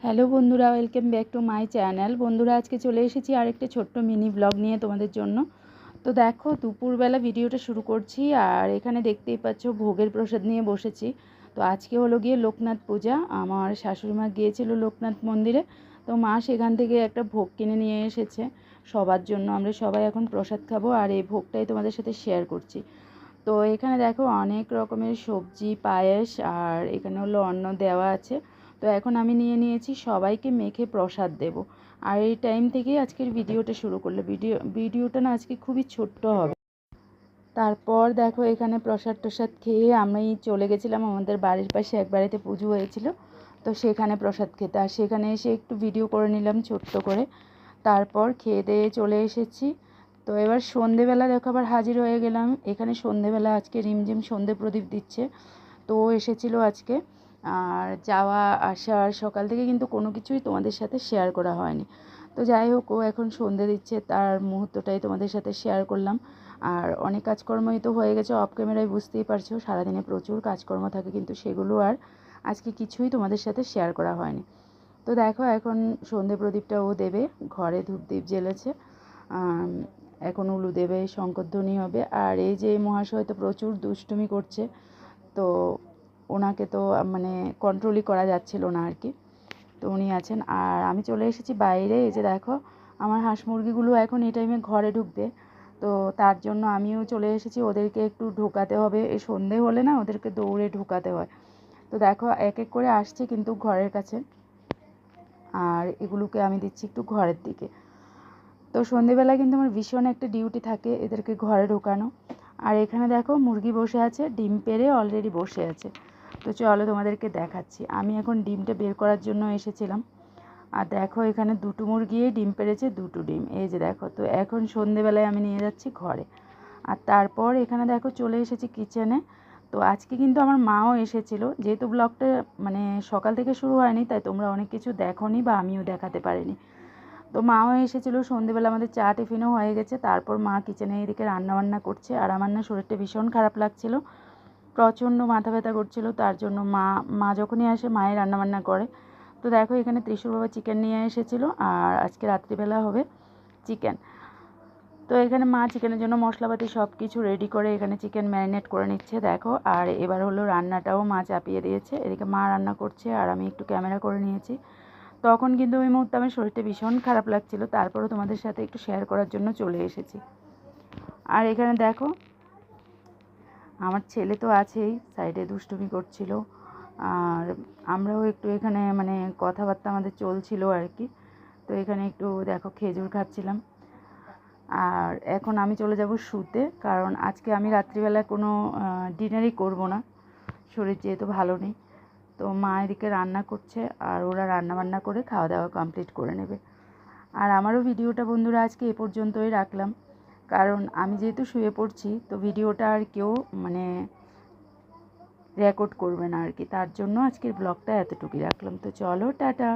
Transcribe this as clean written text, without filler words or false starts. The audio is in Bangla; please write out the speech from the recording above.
হ্যালো বন্ধুরা, welcome back to my channel. বন্ধুরা, আজকে চলে এসেছি আরেকটা ছোট্ট মিনি ব্লগ নিয়ে তোমাদের জন্য। তো দেখো, দুপুরবেলা ভিডিওটা শুরু করছি। আর এখানে দেখতেই পাচ্ছ ভোগের প্রসাদ নিয়ে বসেছি। তো আজকে হলো গিয়ে লোকনাথ পূজা। আমার শাশুড়ি মা গিয়েছিল লোকনাথ মন্দিরে। তো মা সেখান থেকে একটা ভোগ কিনে নিয়ে এসেছে সবার জন্য। আমরা সবাই এখন প্রসাদ খাবো, আর এই ভোগটাই তোমাদের সাথে শেয়ার করছি। তো এখানে দেখো অনেক রকমের সবজি, পায়েস, আর এখানে হলো অন্ন দেওয়া আছে। তো এখন আমি নিয়ে নিয়েছি সবাইকে মেখে প্রসাদ দেব। আর এই টাইম থেকেই আজকের ভিডিওটা শুরু করলে ভিডিওটা না আজকে খুবই ছোট্ট হবে। তারপর দেখো এখানে প্রসাদ টসাদ খেয়ে আমি চলে গেছিলাম আমাদের বাড়ির পাশে এক বাড়িতে পুজো হয়েছিল। তো সেখানে প্রসাদ খেতে, আর সেখানে এসে একটু ভিডিও করে নিলাম ছোট্ট করে। তারপর খেয়ে দিয়ে চলে এসেছি। তো এবার সন্ধেবেলা দেখো আবার হাজির হয়ে গেলাম এখানে। সন্ধেবেলা আজকে রিমঝিম সন্ধে প্রদীপ দিচ্ছে। তো এসেছিলো আজকে। আর যাওয়া আসার সকাল থেকে কিন্তু কোনো কিছুই তোমাদের সাথে শেয়ার করা হয়নি। তো যাই হোক, ও এখন সন্ধে দিচ্ছে, তার মুহূর্তটাই তোমাদের সাথে শেয়ার করলাম। আর অনেক কাজকর্মই তো হয়ে গেছে অফ ক্যামেরায়, বুঝতেই পারছো সারাদিনে প্রচুর কাজকর্ম থাকে, কিন্তু সেগুলো আর আজকে কিছুই তোমাদের সাথে শেয়ার করা হয়নি। তো দেখো এখন সন্ধে প্রদীপটা ও দেবে, ঘরে ধূপদীপ জ্বেলেছে। এখন উলু দেবে, শঙ্করধ্বনি হবে। আর এই যে মহাশয় তো প্রচুর দুষ্টুমি করছে। তো ওনাকে তো মানে কন্ট্রোলই করা যাচ্ছিল না আর কি। তো উনি আছেন, আর আমি চলে এসেছি বাইরে। এই যে দেখো আমার হাঁস মুরগিগুলো এখন এই টাইমে ঘরে ঢুকবে। তো তার জন্য আমিও চলে এসেছি, ওদেরকে একটু ঢোকাতে হবে। এই সন্ধে হলে না ওদেরকে দৌড়ে ঢোকাতে হয়। তো দেখো এক এক করে আসছে কিন্তু ঘরের কাছে, আর এগুলোকে আমি দিচ্ছি একটু ঘরের দিকে। তো সন্ধেবেলা কিন্তু আমার ভীষণ একটা ডিউটি থাকে এদেরকে ঘরে ঢোকানো। আর এখানে দেখো মুরগি বসে আছে, ডিম পেড়ে অলরেডি বসে আছে। তো চলো তোমাদেরকে দেখাচ্ছি। আমি এখন ডিমটা বের করার জন্য এসেছিলাম। আর দেখো এখানে দুটো মুরগি ডিম পেড়েছে, দুটো ডিম, এই যে দেখো। তো এখন সন্ধেবেলায় আমি নিয়ে যাচ্ছি ঘরে। আর তারপর এখানে দেখো চলে এসেছি কিচেনে। তো আজকে কিন্তু আমার মাও এসেছিল, যেহেতু ব্লগটা মানে সকাল থেকে শুরু হয়নি, তাই তোমরা অনেক কিছু দেখোনি বা আমিও দেখাতে পারিনি। তো মাও এসেছিলো সন্ধেবেলা, আমাদের চা টিফিনও হয়ে গেছে। তারপর মা কিচেনে এদিকে রান্নাবান্না করছে, আর আমার না শরীরটা ভীষণ খারাপ লাগছিল, প্রচণ্ড মাথা ব্যথা করছিল। তার জন্য মা যখনই আসে মায়ের রান্নাবান্না করে। তো দেখো এখানে ত্রিশুর বাবা চিকেন নিয়ে এসেছিলো, আর আজকে রাত্রিবেলা হবে চিকেন। তো এখানে মা চিকেনের জন্য মশলাপাতি সব কিছু রেডি করে এখানে চিকেন ম্যারিনেট করে নিচ্ছে দেখো। আর এবার হলো রান্নাটাও মা চাপিয়ে দিয়েছে, এদিকে মা রান্না করছে আর আমি একটু ক্যামেরা করে নিয়েছি। তখন কিন্তু ওই মুহূর্তে আমার শরীরটা ভীষণ খারাপ লাগছিল, তারপরেও তোমাদের সাথে একটু শেয়ার করার জন্য চলে এসেছি। আর এখানে দেখো আমার ছেলে তো আছেই, সাইডে দুষ্টুমি করছিল। আর আমরাও একটু এখানে মানে কথাবার্তা আমাদের চলছিল আর কি। তো এখানে একটু দেখো খেজুর খাচ্ছিলাম। আর এখন আমি চলে যাব শুতে, কারণ আজকে আমি রাত্রিবেলা কোনো ডিনারই করব না, শরীর যেহেতু ভালো নেই। তো মা এদিকে রান্না করছে, আর ওরা রান্নাবান্না করে খাওয়া দাওয়া কমপ্লিট করে নেবে। আর আমারও ভিডিওটা বন্ধুরা আজকে এ পর্যন্তই রাখলাম, কারণ আমি যেহেতু শুয়ে পড়ছি, তো ভিডিওটা আর কেউ মানে রেকর্ড করবে না আর কি। তার জন্য আজকের ব্লগটা এতটুকুই রাখলাম। তো চলো টাটা।